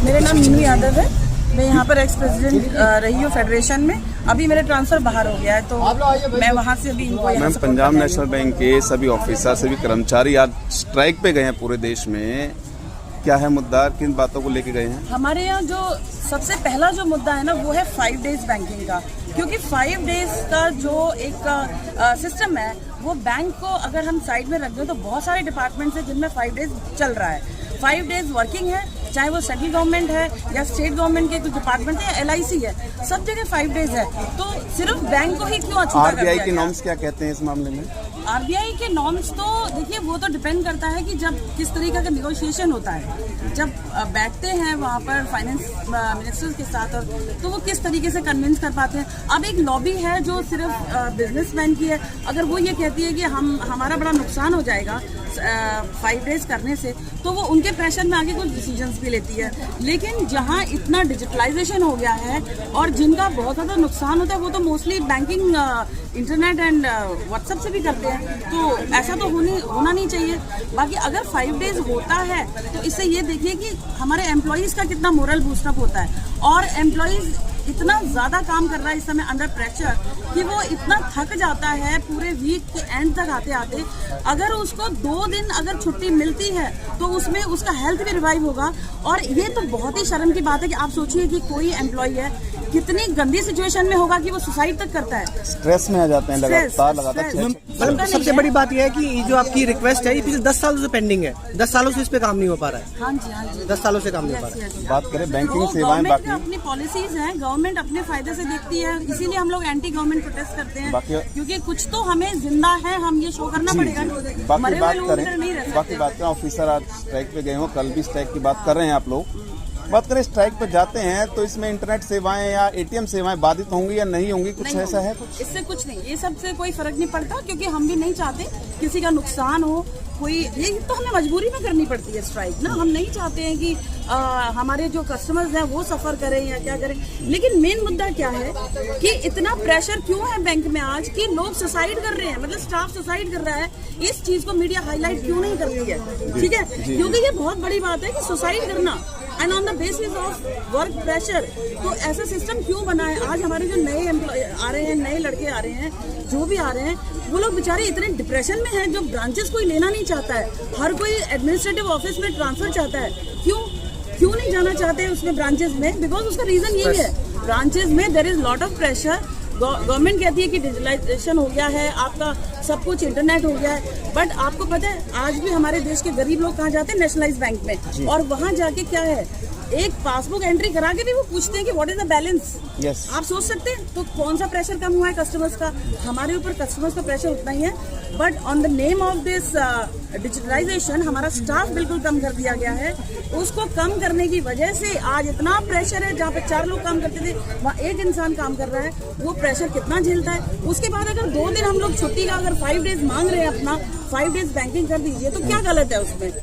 मेरा नाम मीनू यादव है। मैं यहाँ पर एक्स प्रेसिडेंट रही हूँ फेडरेशन में। अभी मेरा ट्रांसफर बाहर हो गया है तो मैं वहाँ से अभी इनको यहाँ मैम, पंजाब नेशनल बैंक के सभी ऑफिसर, सभी कर्मचारी आज स्ट्राइक पे गए हैं पूरे देश में। क्या है मुद्दा, किन बातों को लेके गए हैं? हमारे यहाँ जो सबसे पहला जो मुद्दा है ना वो है 5 डेज बैंकिंग का, क्योंकि 5 डेज का जो एक सिस्टम है वो बैंक को अगर हम साइड में रख दें तो बहुत सारे डिपार्टमेंट्स हैं जिनमें 5 डेज चल रहा है। 5 डेज वर्किंग है, चाहे वो सेंट्रल गवर्नमेंट है या स्टेट गवर्नमेंट के कुछ डिपार्टमेंट है या LIC है, सब जगह 5 डेज है। तो सिर्फ बैंक को ही क्यों अछूता कर दिया RBI के नॉर्म्स क्या कहते हैं इस मामले में? RBI के नॉर्म्स तो देखिए वो तो डिपेंड करता है कि जब किस तरीके का निगोशिएशन होता है, जब बैठते हैं वहाँ पर फाइनेंस मिनिस्टर्स के साथ और तो वो किस तरीके से कन्विंस कर पाते हैं। अब एक लॉबी है जो सिर्फ बिजनेसमैन की है, अगर वो ये कहती है कि हमारा बड़ा नुकसान हो जाएगा 5 डेज करने से, तो वो उनके प्रेशर में आगे कुछ डिसीजंस भी लेती है। लेकिन जहाँ इतना डिजिटलाइजेशन हो गया है और जिनका बहुत ज़्यादा नुकसान होता है वो तो mostly banking internet and WhatsApp से भी करते हैं, तो ऐसा तो होना नहीं चाहिए। बाकी अगर 5 डेज होता है तो इससे ये देखिए कि हमारे एम्प्लॉयज़ का कितना मोरल बूस्टअप होता है, और एम्प्लॉयज़ इतना ज़्यादा काम कर रहा है इस समय अंडर प्रेशर कि वो इतना थक जाता है पूरे वीक के एंड तक आते आते। अगर उसको 2 दिन अगर छुट्टी मिलती है तो उसमें उसका हेल्थ भी रिवाइव होगा। और ये तो बहुत ही शर्म की बात है कि आप सोचिए कि कोई एम्प्लॉय है कितनी गंदी सिचुएशन में होगा कि वो सुसाइड तक करता है, स्ट्रेस में आ जाते हैं लगातार। सबसे बड़ी बात यह है कि जो आपकी रिक्वेस्ट है ये पिछले 10 सालों से पेंडिंग है, 10 सालों से इस पे काम नहीं हो पा रहा है। हाँ जी 10 सालों से काम नहीं हो पा रहा है। बात करें बैंकिंग सेवाएं, बाकी अपनी पॉलिसीज हैं, गवर्नमेंट अपने फायदे से देखती है, इसीलिए हम लोग एंटी गवर्नमेंट प्रोटेस्ट करते हैं, क्योंकि कुछ तो हमें जिंदा है, हम ये शो करना पड़ेगा। बाकी बात करें ऑफिसर आज स्ट्राइक पे गए हो, कल भी स्ट्राइक की बात कर रहे हैं आप लोग। बात करें स्ट्राइक पे जाते हैं तो इसमें इंटरनेट सेवाएं या ATM सेवाएं बाधित होंगी या नहीं होंगी, कुछ ऐसा है? कुछ इससे कुछ नहीं, ये सबसे कोई फर्क नहीं पड़ता, क्योंकि हम भी नहीं चाहते किसी का नुकसान हो। कोई ये तो हमें मजबूरी में करनी पड़ती है स्ट्राइक ना, हम नहीं चाहते हैं कि हमारे जो कस्टमर्स हैं वो सफर करें या क्या करें। लेकिन मेन मुद्दा क्या है कि इतना प्रेशर क्यों है बैंक में आज कि लोग सुसाइड कर रहे हैं, मतलब स्टाफ सुसाइड कर रहा है। इस चीज को मीडिया हाईलाइट क्यों नहीं करती है? ठीक है, क्योंकि ये बहुत बड़ी बात है कि सुसाइड करना and on the basis of work pressure. तो ऐसा सिस्टम क्यों बना है? आज हमारे जो नए एम्प्लॉय आ रहे हैं, नए लड़के आ रहे हैं, जो भी आ रहे हैं, वो लोग बेचारे इतने डिप्रेशन में हैं, जो ब्रांचेस कोई लेना नहीं चाहता है। हर कोई एडमिनिस्ट्रेटिव ऑफिस में ट्रांसफर चाहता है। क्यों नहीं जाना चाहते हैं उसमें ब्रांचेस में? बिकॉज उसका रीजन यही है, ब्रांचेस में there is lot of pressure. Government कहती है कि डिजिटलाइजेशन हो गया है, आपका सब कुछ इंटरनेट हो गया है, बट आपको पता है आज भी हमारे देश के गरीब लोग कहाँ जाते हैं? नेशनलाइज बैंक में, और वहाँ जाके क्या है, एक पासबुक एंट्री करा के भी वो पूछते हैं कि व्हाट इज द बैलेंस। आप सोच सकते हैं तो कौन सा प्रेशर कम हुआ है कस्टमर्स का? हमारे ऊपर कस्टमर्स का प्रेशर उतना ही है, but on the name of this digitalization हमारा स्टाफ बिल्कुल कम कर दिया गया है। उसको कम करने की वजह से आज इतना प्रेशर है, जहाँ पे 4 लोग काम करते थे वहाँ 1 इंसान काम कर रहा है। वो प्रेशर कितना झेलता है? उसके बाद अगर 2 दिन हम लोग छुट्टी का अगर 5 डेज मांग रहे हैं अपना, 5 डेज बैंकिंग कर दीजिए, तो क्या गलत है उसमें?